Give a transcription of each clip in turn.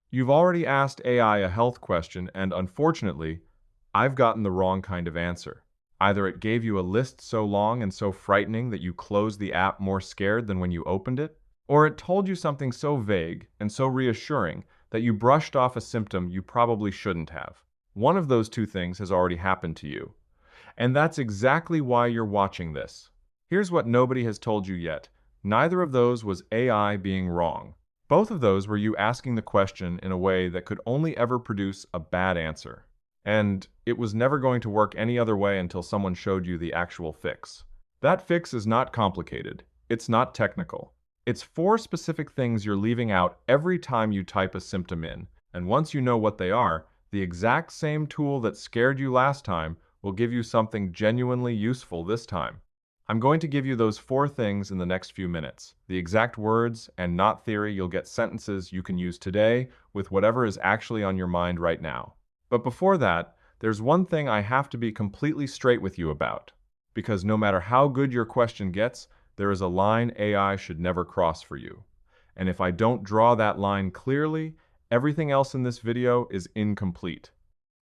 You've already asked AI a health question, and unfortunately, I've gotten the wrong kind of answer. Either it gave you a list so long and so frightening that you closed the app more scared than when you opened it, or it told you something so vague and so reassuring that you brushed off a symptom you probably shouldn't have. One of those two things has already happened to you. And that's exactly why you're watching this. Here's what nobody has told you yet. Neither of those was AI being wrong. Both of those were you asking the question in a way that could only ever produce a bad answer. And it was never going to work any other way until someone showed you the actual fix. That fix is not complicated. It's not technical. It's four specific things you're leaving out every time you type a symptom in. And once you know what they are, the exact same tool that scared you last time will give you something genuinely useful this time. I'm going to give you those four things in the next few minutes. The exact words and not theory. You'll get sentences you can use today with whatever is actually on your mind right now. But before that, there's one thing I have to be completely straight with you about. Because no matter how good your question gets, there is a line AI should never cross for you. And if I don't draw that line clearly, everything else in this video is incomplete.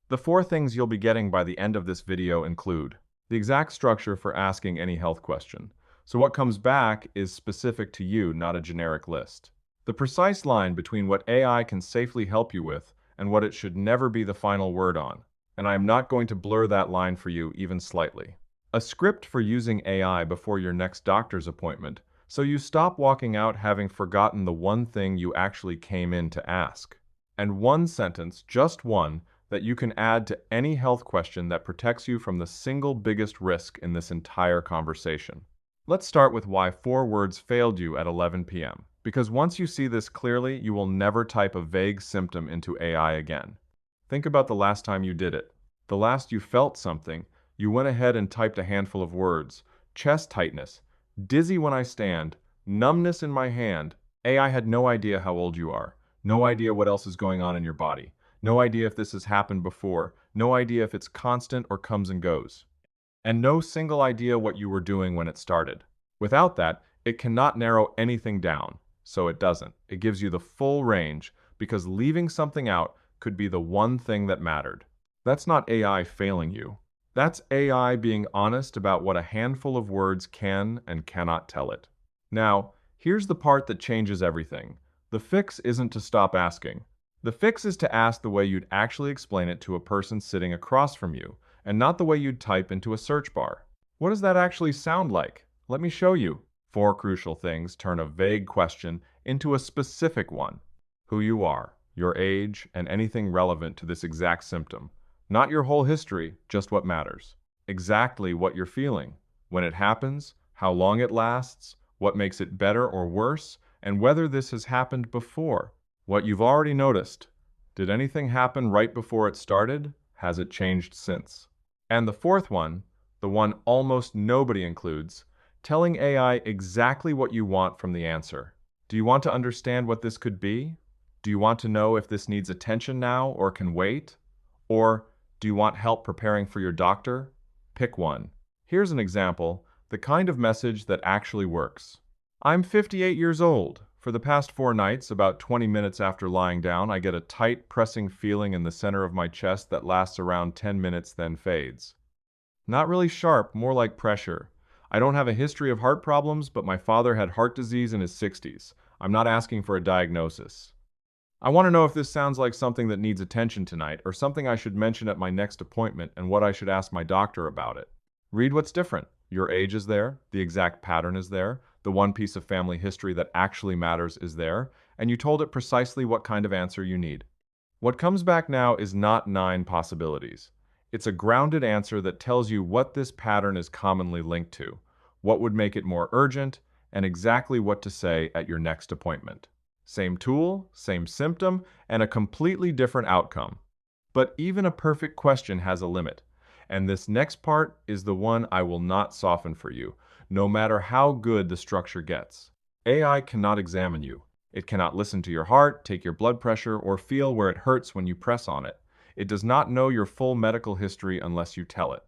The four things you'll be getting by the end of this video include the exact structure for asking any health question. So what comes back is specific to you, not a generic list. The precise line between what AI can safely help you with and what it should never be the final word on. And I am not going to blur that line for you even slightly. A script for using AI before your next doctor's appointment, so you stop walking out having forgotten the one thing you actually came in to ask. And one sentence, just one, that you can add to any health question that protects you from the single biggest risk in this entire conversation. Let's start with why 4 words failed you at 11 p.m. Because once you see this clearly, you will never type a vague symptom into AI again. Think about the last time you did it. The last you felt something, you went ahead and typed a handful of words. Chest tightness, dizzy when I stand, numbness in my hand. AI had no idea how old you are, no idea what else is going on in your body. No idea if this has happened before, no idea if it's constant or comes and goes, and no single idea what you were doing when it started. Without that, it cannot narrow anything down, so it doesn't. It gives you the full range, because leaving something out could be the one thing that mattered. That's not AI failing you. That's AI being honest about what a handful of words can and cannot tell it. Now, here's the part that changes everything. The fix isn't to stop asking. The fix is to ask the way you'd actually explain it to a person sitting across from you, and not the way you'd type into a search bar. What does that actually sound like? Let me show you. 4 crucial things turn a vague question into a specific one. Who you are, your age, and anything relevant to this exact symptom. Not your whole history, just what matters. Exactly what you're feeling, when it happens, how long it lasts, what makes it better or worse, and whether this has happened before. What you've already noticed. Did anything happen right before it started? Has it changed since? And the fourth one, the one almost nobody includes, telling AI exactly what you want from the answer. Do you want to understand what this could be? Do you want to know if this needs attention now or can wait? Or do you want help preparing for your doctor? Pick one. Here's an example, the kind of message that actually works. I'm 58 years old. For the past 4 nights, about 20 minutes after lying down, I get a tight, pressing feeling in the center of my chest that lasts around 10 minutes then fades. Not really sharp, more like pressure. I don't have a history of heart problems, but my father had heart disease in his 60s. I'm not asking for a diagnosis. I want to know if this sounds like something that needs attention tonight, or something I should mention at my next appointment and what I should ask my doctor about it. Read what's different. Your age is there, the exact pattern is there, the one piece of family history that actually matters is there, and you told it precisely what kind of answer you need. What comes back now is not 9 possibilities. It's a grounded answer that tells you what this pattern is commonly linked to, what would make it more urgent, and exactly what to say at your next appointment. Same tool, same symptom, and a completely different outcome. But even a perfect question has a limit. And this next part is the one I will not soften for you, no matter how good the structure gets. AI cannot examine you. It cannot listen to your heart, take your blood pressure, or feel where it hurts when you press on it. It does not know your full medical history unless you tell it.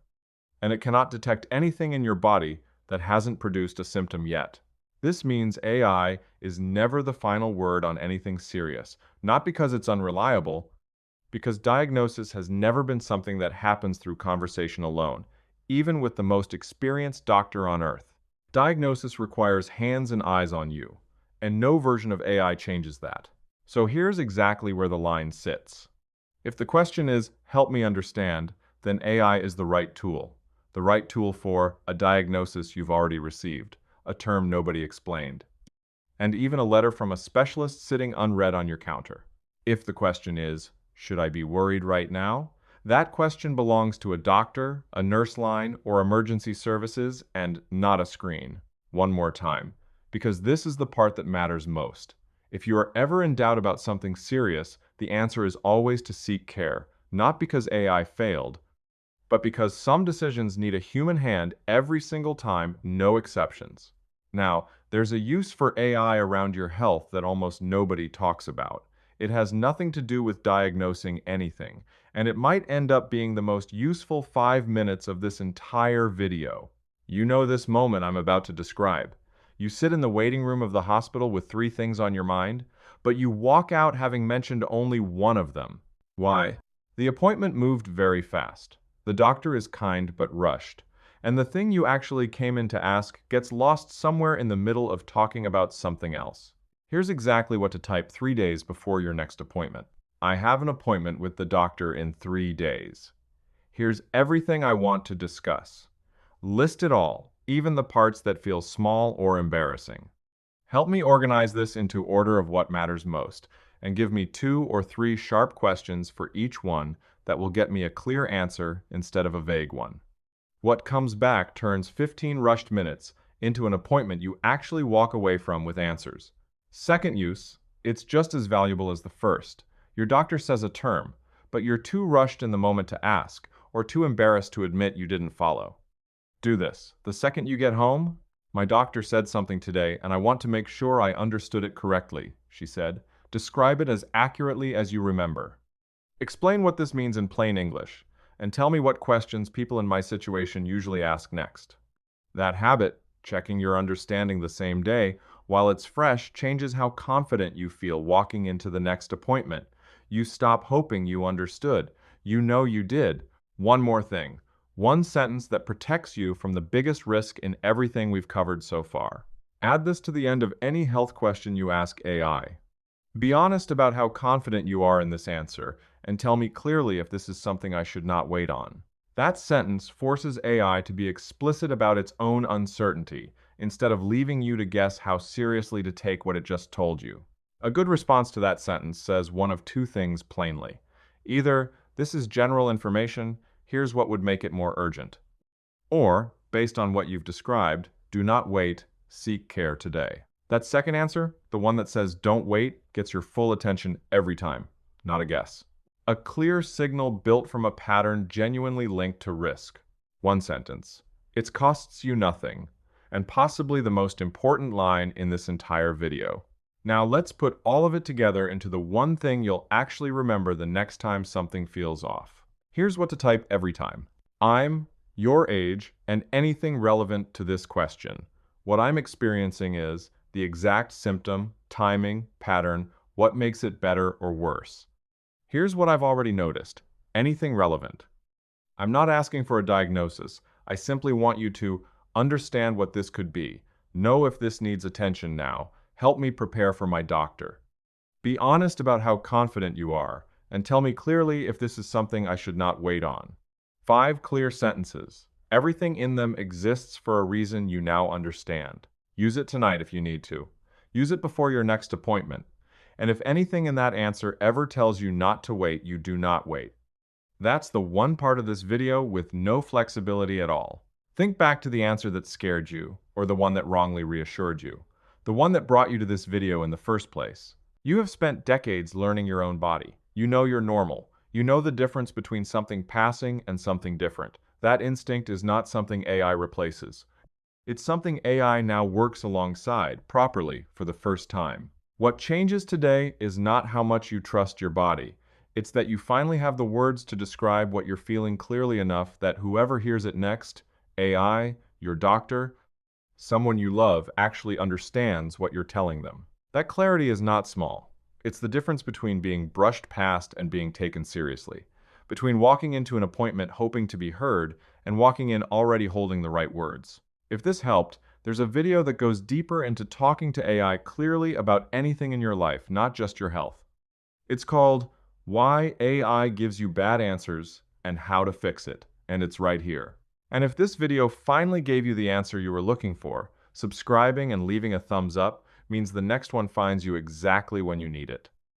And it cannot detect anything in your body that hasn't produced a symptom yet. This means AI is never the final word on anything serious, not because it's unreliable, because diagnosis has never been something that happens through conversation alone, even with the most experienced doctor on earth. Diagnosis requires hands and eyes on you, and no version of AI changes that. So here's exactly where the line sits. If the question is, help me understand, then AI is the right tool. The right tool for a diagnosis you've already received, a term nobody explained, and even a letter from a specialist sitting unread on your counter. If the question is, should I be worried right now? That question belongs to a doctor, a nurse line, or emergency services, and not a screen. One more time, because this is the part that matters most. If you are ever in doubt about something serious, the answer is always to seek care, not because AI failed, but because some decisions need a human hand every single time, no exceptions. Now, there's a use for AI around your health that almost nobody talks about. It has nothing to do with diagnosing anything, and it might end up being the most useful 5 minutes of this entire video. You know this moment I'm about to describe. You sit in the waiting room of the hospital with three things on your mind, but you walk out having mentioned only one of them. Why? The appointment moved very fast. The doctor is kind but rushed, and the thing you actually came in to ask gets lost somewhere in the middle of talking about something else. Here's exactly what to type 3 days before your next appointment. I have an appointment with the doctor in 3 days. Here's everything I want to discuss. List it all, even the parts that feel small or embarrassing. Help me organize this into order of what matters most, and give me 2 or 3 sharp questions for each one that will get me a clear answer instead of a vague one. What comes back turns 15 rushed minutes into an appointment you actually walk away from with answers. Second use, it's just as valuable as the first. Your doctor says a term, but you're too rushed in the moment to ask, or too embarrassed to admit you didn't follow. Do this. The second you get home, my doctor said something today, and I want to make sure I understood it correctly, she said. Describe it as accurately as you remember. Explain what this means in plain English, and tell me what questions people in my situation usually ask next. That habit, checking your understanding the same day, while it's fresh, changes how confident you feel walking into the next appointment. You stop hoping you understood. You know you did. One more thing. One sentence that protects you from the biggest risk in everything we've covered so far. Add this to the end of any health question you ask AI. Be honest about how confident you are in this answer, and tell me clearly if this is something I should not wait on. That sentence forces AI to be explicit about its own uncertainty, instead of leaving you to guess how seriously to take what it just told you. A good response to that sentence says one of two things plainly. Either, this is general information, here's what would make it more urgent. Or, based on what you've described, do not wait, seek care today. That second answer, the one that says don't wait, gets your full attention every time, not a guess. A clear signal built from a pattern genuinely linked to risk. One sentence. It costs you nothing, and possibly the most important line in this entire video. Now let's put all of it together into the one thing you'll actually remember the next time something feels off. Here's what to type every time. I'm, your age, and anything relevant to this question. What I'm experiencing is the exact symptom, timing, pattern, what makes it better or worse. Here's what I've already noticed. Anything relevant. I'm not asking for a diagnosis. I simply want you to understand what this could be. Know if this needs attention now. Help me prepare for my doctor. Be honest about how confident you are, and tell me clearly if this is something I should not wait on. 5 clear sentences. Everything in them exists for a reason you now understand. Use it tonight if you need to. Use it before your next appointment. And if anything in that answer ever tells you not to wait, you do not wait. That's the one part of this video with no flexibility at all. Think back to the answer that scared you, or the one that wrongly reassured you, the one that brought you to this video in the first place. You have spent decades learning your own body. You know you're normal. You know the difference between something passing and something different. That instinct is not something AI replaces. It's something AI now works alongside, properly, for the first time. What changes today is not how much you trust your body. It's that you finally have the words to describe what you're feeling clearly enough that whoever hears it next, AI, your doctor, Someone you love actually understands what you're telling them. That clarity is not small. It's the difference between being brushed past and being taken seriously, between walking into an appointment hoping to be heard and walking in already holding the right words. If this helped, there's a video that goes deeper into talking to AI clearly about anything in your life, not just your health. It's called Why AI Gives You Bad Answers and How to Fix It, and it's right here. And if this video finally gave you the answer you were looking for, subscribing and leaving a thumbs up means the next one finds you exactly when you need it.